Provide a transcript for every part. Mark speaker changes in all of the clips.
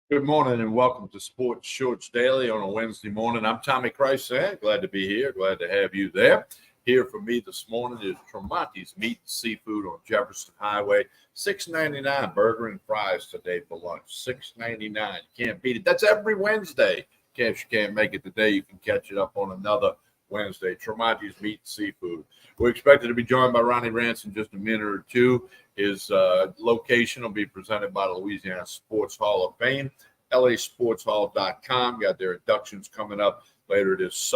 Speaker 1: Good morning and welcome to Sports Shorts Daily on a Wednesday morning. I'm Tommy Christ. Glad to be here. Glad to have you there. Here for me this morning is Tremonti's Meat and Seafood on Jefferson Highway. $6.99 burger and fries today for lunch. $6.99. You can't beat it. That's every Wednesday. In case you can't make it today, you can catch it up on another Wednesday. Tremonti's Meat and Seafood. We're expected to be joined by Ronnie Rance in just a minute or two. His location will be presented by the Louisiana Sports Hall of Fame, lasportshall.com. Got their inductions coming up later this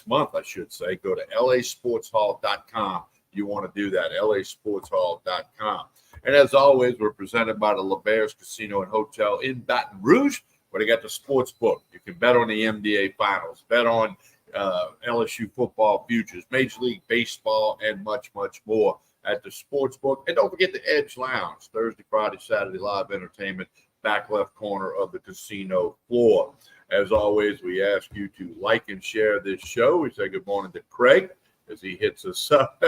Speaker 1: month, I should say. Go to lasportshall.com. You want to do that, lasportshall.com. And as always, we're presented by the LeBears Casino and Hotel in Baton Rouge, where they got the sports book. You can bet on the NBA Finals, bet on LSU football futures, Major League Baseball, and much, much more at the sports book. And don't forget the Edge Lounge, Thursday, Friday, Saturday live entertainment, back left corner of the casino floor. As always, we ask you to like and share this show. We say good morning to Craig as he hits us up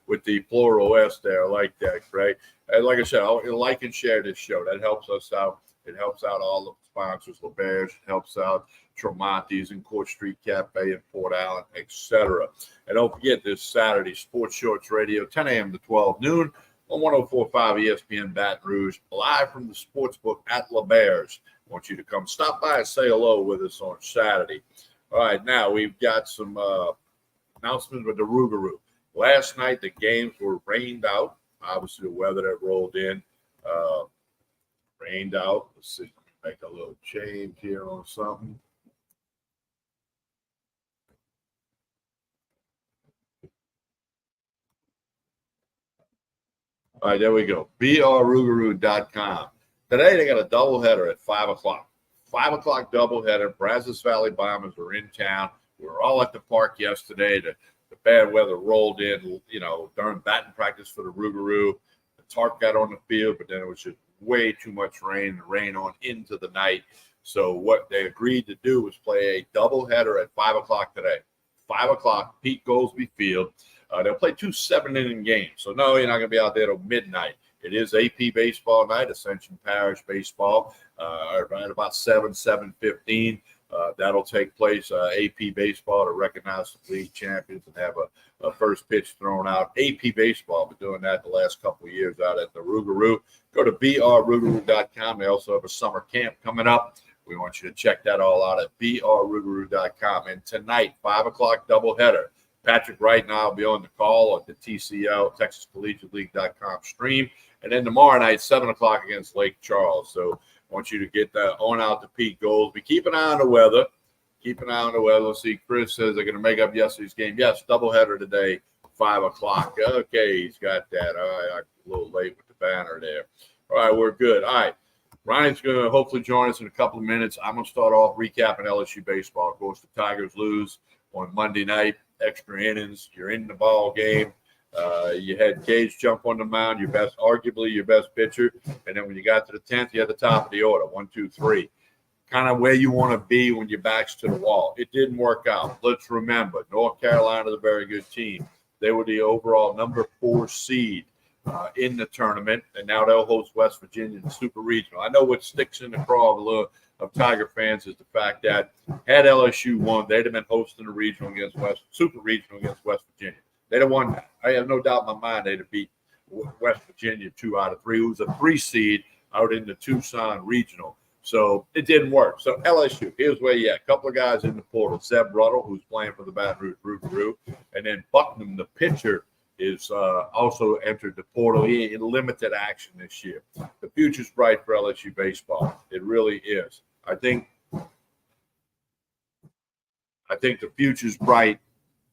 Speaker 1: with the plural S there. I like that, Craig. And like I said, like and share this show. That helps us out. It helps out all the sponsors, LeBears. It helps out Tremonti's and Court Street Cafe in Port Allen, etc. And don't forget this Saturday, Sports Shorts Radio, 10 a.m. to 12 noon on 104.5 ESPN Baton Rouge, live from the sportsbook at LeBears. I want you to come stop by and say hello with us on Saturday. All right, now we've got some announcements with the Rougarou. Last night, the games were rained out. Obviously, the weather that rolled in rained out. Let's see, make a little change here on something. All right, there we go. BRRougarou.com. Today, they got a doubleheader at 5 o'clock. 5 o'clock doubleheader. Brazos Valley Bombers are in town. We were all at the park yesterday. The bad weather rolled in, during batting practice for the Rougarou. The tarp got on the field, but then it was just way too much rain, the rain on into the night. So what they agreed to do was play a doubleheader at 5 o'clock today. 5 o'clock, Pete Goolsbee Field. They'll play 2 7-inning games. So, no, you're not going to be out there till midnight. It is AP baseball night, Ascension Parish baseball, right about 7:15. That'll take place, AP baseball, to recognize the league champions and have a first pitch thrown out. AP baseball, been doing that the last couple of years out at the Rougarou. Go to brrougarou.com. They also have a summer camp coming up. We want you to check that all out at brrougarou.com. And tonight, 5 o'clock doubleheader. Patrick Wright and I will be on the call at the TCL, TexasCollegiateLeague.com stream. And then tomorrow night, 7 o'clock against Lake Charles. So I want you to get that on out to Pete Goolsbee. Keep an eye on the weather. Keep an eye on the weather. Let's see, Chris says they're going to make up yesterday's game. Yes, doubleheader today, 5 o'clock. Okay, he's got that. All right, I'm a little late with the banner there. All right, we're good. All right. Ryan's going to hopefully join us in a couple of minutes. I'm going to start off recapping LSU baseball. Of course, the Tigers lose on Monday night, extra innings. You're in the ball game. You had Cage jump on the mound, arguably your best pitcher. And then when you got to the 10th, you had the top of the order, 1, 2, 3. Kind of where you want to be when your back's to the wall. It didn't work out. Let's remember, North Carolina's a very good team. They were the overall number 4 seed in the tournament, and now they'll host West Virginia in the Super Regional. I know what sticks in the craw of Tiger fans is the fact that had LSU won, they'd have been hosting the Super Regional against West Virginia. They'd have won that. I have no doubt in my mind they'd have beat West Virginia 2 out of 3, who was a 3 seed out in the Tucson Regional. So it didn't work. So LSU, here's where you at. A couple of guys in the portal. Zeb Ruddle, who's playing for the Baton Rouge Rougarou, and then Bucknam, the pitcher, is also entered the portal. He in limited action this year. The future's bright for LSU baseball. It really is. I think the future's bright.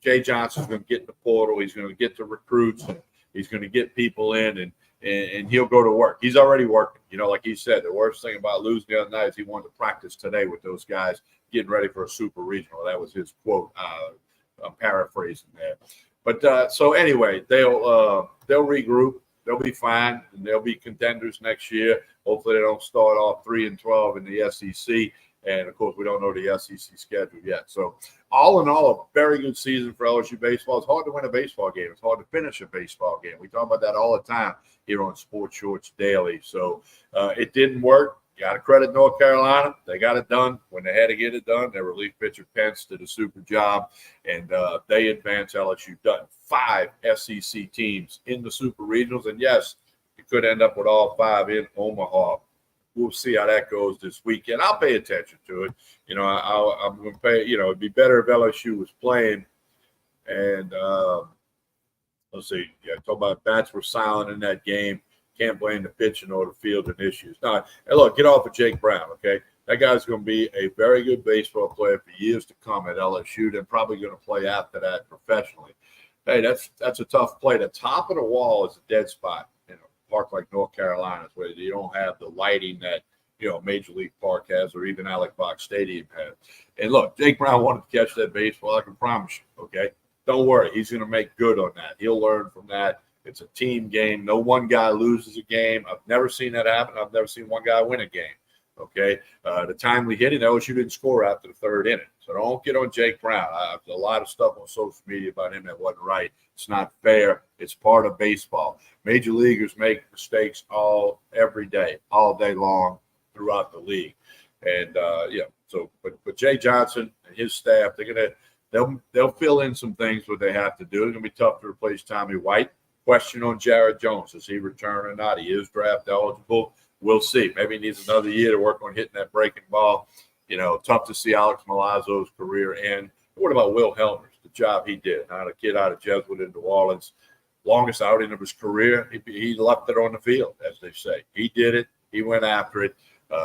Speaker 1: Jay Johnson's going to get in the portal. He's going to get the recruits. And he's going to get people in, and he'll go to work. He's already working. Like he said, the worst thing about losing the other night is he wanted to practice today with those guys getting ready for a super regional. That was his quote. I'm paraphrasing there. But so anyway, they'll regroup. They'll be fine, and they'll be contenders next year. Hopefully, they don't start off 3-12 in the SEC. And, of course, we don't know the SEC schedule yet. So, all in all, a very good season for LSU baseball. It's hard to win a baseball game. It's hard to finish a baseball game. We talk about that all the time here on Sports Shorts Daily. So, it didn't work. You got to credit North Carolina. They got it done when they had to get it done. Their relief pitcher Pence did a super job, and they advanced LSU. Done 5 SEC teams in the super regionals, and yes, you could end up with all 5 in Omaha. We'll see how that goes this weekend. I'll pay attention to it. I'm going to pay. It'd be better if LSU was playing. And let's see. Yeah, talk about bats were silent in that game. Can't blame the pitching or the fielding issues. Now, and look, get off of Jake Brown, okay? That guy's going to be a very good baseball player for years to come at LSU. They're probably going to play after that professionally. Hey, that's a tough play. The top of the wall is a dead spot in a park like North Carolina, where you don't have the lighting that Major League Park has, or even Alex Box Stadium has. And look, Jake Brown wanted to catch that baseball. I can promise you, okay? Don't worry, he's going to make good on that. He'll learn from that. It's a team game. No one guy loses a game. I've never seen that happen. I've never seen one guy win a game. Okay. The timely hitting, LSU didn't score after the 3rd inning. So don't get on Jake Brown. There's a lot of stuff on social media about him that wasn't right. It's not fair. It's part of baseball. Major leaguers make mistakes every day, all day long throughout the league. And but Jay Johnson and his staff, they'll fill in some things what they have to do. It's gonna be tough to replace Tommy White. Question on Jared Jones. Does he return or not? He is draft eligible. We'll see. Maybe he needs another year to work on hitting that breaking ball. Tough to see Alex Milazzo's career end. What about Will Helmers, the job he did? Not a kid out of Jesuit in New Orleans. Longest outing of his career. He left it on the field, as they say. He did it. He went after it.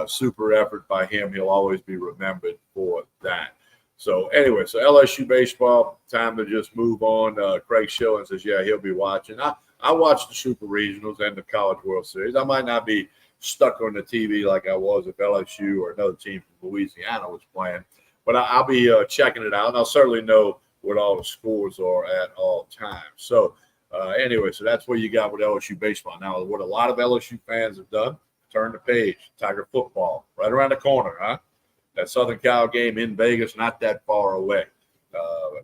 Speaker 1: Super effort by him. He'll always be remembered for that. So anyway, LSU baseball, time to just move on. Craig Schilling says, yeah, he'll be watching. I watch the Super Regionals and the College World Series. I might not be stuck on the TV like I was if LSU or another team from Louisiana was playing, but I'll be checking it out, and I'll certainly know what all the scores are at all times. So anyway, that's what you got with LSU baseball. Now, what a lot of LSU fans have done, turn the page. Tiger football, right around the corner, huh? That Southern Cal game in Vegas, not that far away.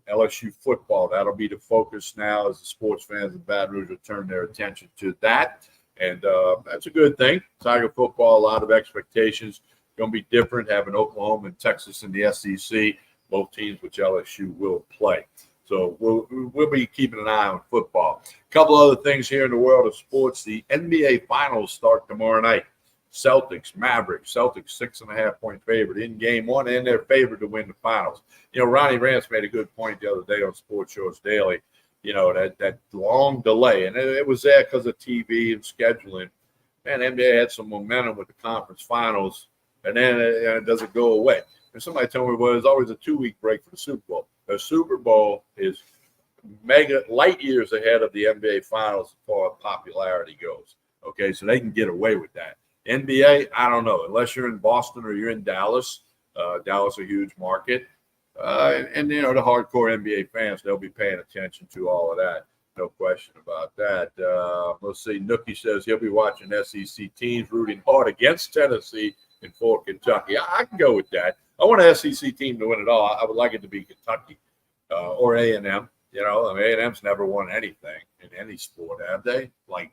Speaker 1: LSU football, that'll be the focus now as the sports fans in Baton Rouge will turn their attention to that. And that's a good thing. Tiger football, a lot of expectations. Going to be different having Oklahoma and Texas in the SEC, both teams which LSU will play. So we'll be keeping an eye on football. A couple other things here in the world of sports. The NBA Finals start tomorrow night. Celtics, Mavericks. Celtics 6.5-point favorite in game 1, and they're favored to win the finals. Ronnie Rance made a good point the other day on Sports Shores Daily. That long delay, and it was there because of TV and scheduling. Man, NBA had some momentum with the conference finals, and then it doesn't go away. And somebody told me, well, there's always a 2-week break for the Super Bowl. The Super Bowl is mega light years ahead of the NBA Finals as far as popularity goes. Okay, so they can get away with that. NBA, I don't know. Unless you're in Boston or you're in Dallas. Dallas a huge market. And the hardcore NBA fans, they'll be paying attention to all of that. No question about that. Let's see. Nookie says he'll be watching SEC teams rooting hard against Tennessee in Fort Kentucky. I can go with that. I want an SEC team to win it all. I would like it to be Kentucky or A&M. A&M's never won anything in any sport, have they? Like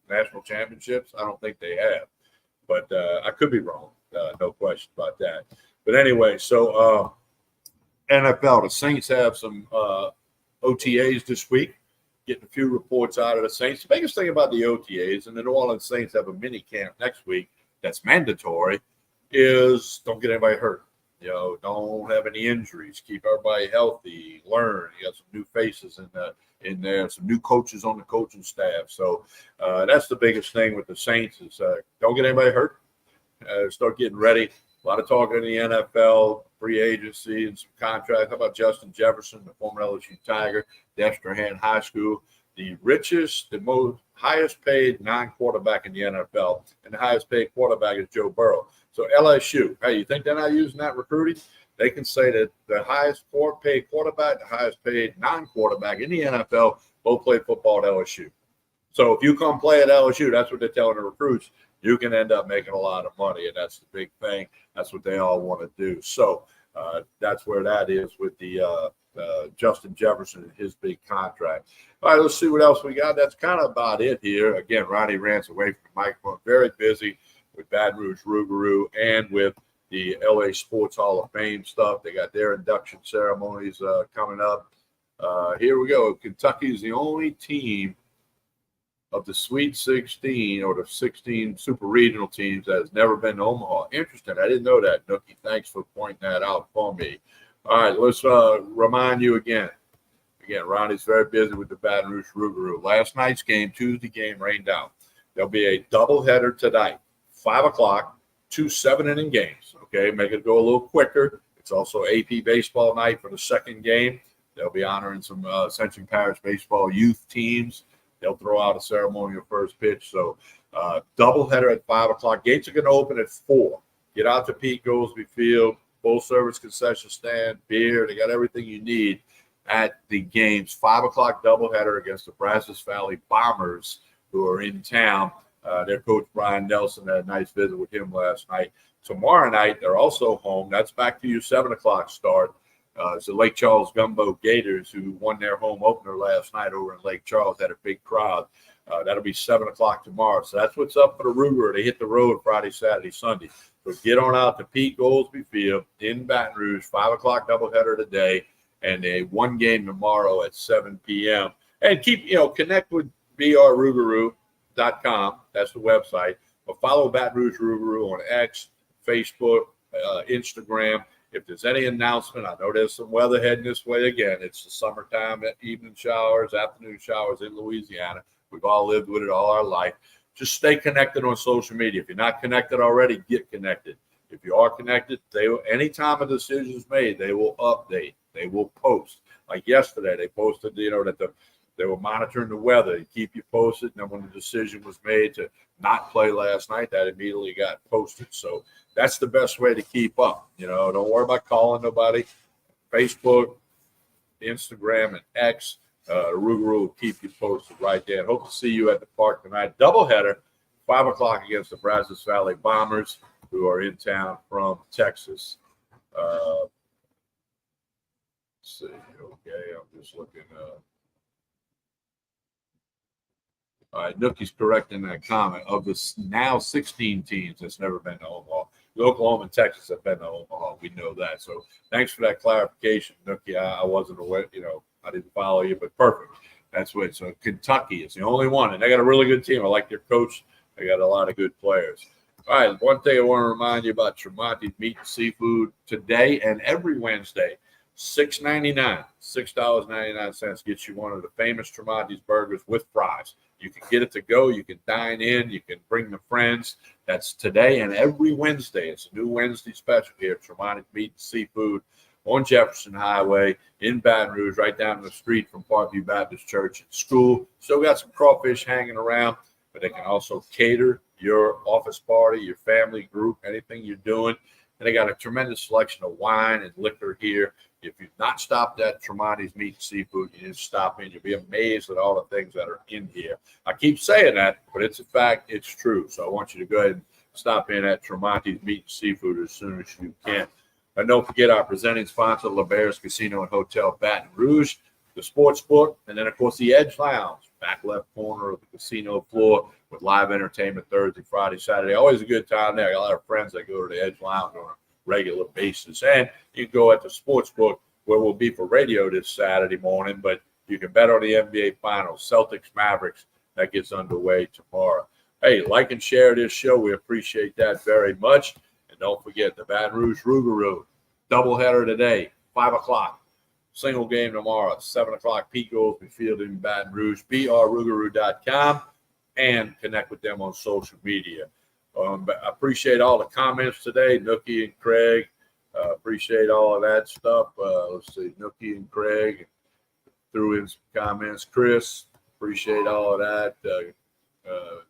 Speaker 1: national championships? I don't think they have. But I could be wrong. No question about that. But anyway, so NFL, the Saints have some OTAs this week, getting a few reports out of the Saints. The biggest thing about the OTAs, and the New Orleans Saints have a mini camp next week that's mandatory, is don't get anybody hurt. Don't have any injuries. Keep everybody healthy. Learn. You got some new faces in there, some new coaches on the coaching staff. So that's the biggest thing with the Saints is don't get anybody hurt. Start getting ready. A lot of talk in the NFL, free agency, and some contracts. How about Justin Jefferson, the former LSU Tiger, Dexter High School, the richest, the most highest paid non-quarterback in the NFL, and the highest paid quarterback is Joe Burrow. So LSU, hey, you think they're not using that recruiting? They can say that the highest paid quarterback, the highest paid non-quarterback in the NFL both play football at LSU. So if you come play at LSU, that's what they're telling the recruits. You can end up making a lot of money, and that's the big thing. That's what they all want to do. So that's where that is with the Justin Jefferson and his big contract. All right, let's see what else we got. That's kind of about it here. Again, Ronnie Rance away from the microphone. Very busy. with Baton Rouge Rougarou and with the LA Sports Hall of Fame stuff. They got their induction ceremonies coming up. Here we go. Kentucky is the only team of the Sweet 16 or the 16 super regional teams that has never been to Omaha. Interesting. I didn't know that, Nookie. Thanks for pointing that out for me. All right, let's remind you again. Again, Ronnie's very busy with the Baton Rouge Rougarou. Last night's game, Tuesday game, rained out. There'll be a doubleheader tonight, 5 o'clock, 2 7-inning games. Okay, make it go a little quicker. It's also AP baseball night for the second game. They'll be honoring some Century Parish baseball youth teams. They'll throw out a ceremonial first pitch. So doubleheader at 5 o'clock. Gates are going to open at 4. Get out to Pete Goolsby Field, full-service concession stand, beer. They got everything you need at the games. 5 o'clock doubleheader against the Brazos Valley Bombers, who are in town. Their coach, Brian Nelson, had a nice visit with him last night. Tomorrow night, they're also home. That's back to your 7 o'clock start. It's the Lake Charles Gumbo Gators, who won their home opener last night over in Lake Charles, had a big crowd. That'll be 7 o'clock tomorrow. So that's what's up for the Rougarou. They hit the road Friday, Saturday, Sunday. So get on out to Pete Goolsby Field in Baton Rouge, 5 o'clock doubleheader today, and a one game tomorrow at 7 p.m. And keep, connect with brrougarou.com. That's the website. But follow Baton Rouge Rougarou on X, Facebook, Instagram. If there's any announcement, I know there's some weather heading this way again. It's the summertime, evening showers, afternoon showers in Louisiana. We've all lived with it all our life. Just stay connected on social media. If you're not connected already, get connected. If you are connected, anytime a decision is made, they will update. They will post. Like yesterday, they posted, that they were monitoring the weather and keep you posted. And then when the decision was made to not play last night, that immediately got posted. So that's the best way to keep up. Don't worry about calling nobody. Facebook, Instagram, and X. Rougarou will keep you posted right there. And hope to see you at the park tonight. Doubleheader, 5 o'clock against the Brazos Valley Bombers, who are in town from Texas. Let's see. Okay, I'm just looking. All right, Nookie's correct in that comment. Of the now 16 teams that's never been to Omaha, Oklahoma and Texas have been to Omaha. We know that. So thanks for that clarification, Nookie. I wasn't aware, I didn't follow you, but perfect. That's what. So Kentucky is the only one, and they got a really good team. I like their coach. They got a lot of good players. All right, one thing I want to remind you about Tremonti's Meat and Seafood today and every Wednesday, $6.99, $6.99 gets you one of the famous Tremonti's burgers with fries. You can get it to go. You can dine in. You can bring the friends. That's today and every Wednesday. It's a new Wednesday special here at Tremonti's Meat and Seafood on Jefferson Highway in Baton Rouge, right down the street from Parkview Baptist Church and School. Still got some crawfish hanging around, but they can also cater your office party, your family group, anything you're doing. And they got a tremendous selection of wine and liquor here. If you've not stopped at Tremonti's Meat and Seafood, you need to stop in. You'll be amazed at all the things that are in here. I keep saying that, but it's a fact. It's true. So I want you to go ahead and stop in at Tremonti's Meat and Seafood as soon as you can. And don't forget our presenting sponsor, LeBear's Casino and Hotel Baton Rouge, the sports book, and then, of course, the Edge Lounge, back left corner of the casino floor with live entertainment Thursday, Friday, Saturday. Always a good time there. I got a lot of friends that go to the Edge Lounge on a regular basis. And you can go at the sports book where we'll be for radio this Saturday morning, but you can bet on the NBA Finals, Celtics, Mavericks. That gets underway tomorrow. Hey, like and share this show. We appreciate that very much. And don't forget the Baton Rouge Rougarou doubleheader today, 5 o'clock. Single game tomorrow, 7 o'clock. Pete Goolsby Field in Baton Rouge, brrougarou.com, and connect with them on social media. I appreciate all the comments today, Nookie and Craig. Appreciate all of that stuff. Let's see, Nookie and Craig threw in some comments. Chris, appreciate all of that.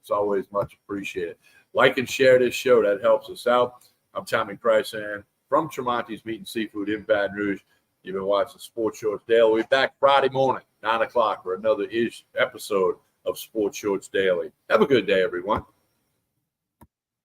Speaker 1: It's always much appreciated. Like and share this show. That helps us out. I'm Tommy Chrysan from Tremonti's Meat and Seafood in Baton Rouge. You've been watching Sports Shorts Daily. We'll be back Friday morning, 9 o'clock, for another episode of Sports Shorts Daily. Have a good day, everyone.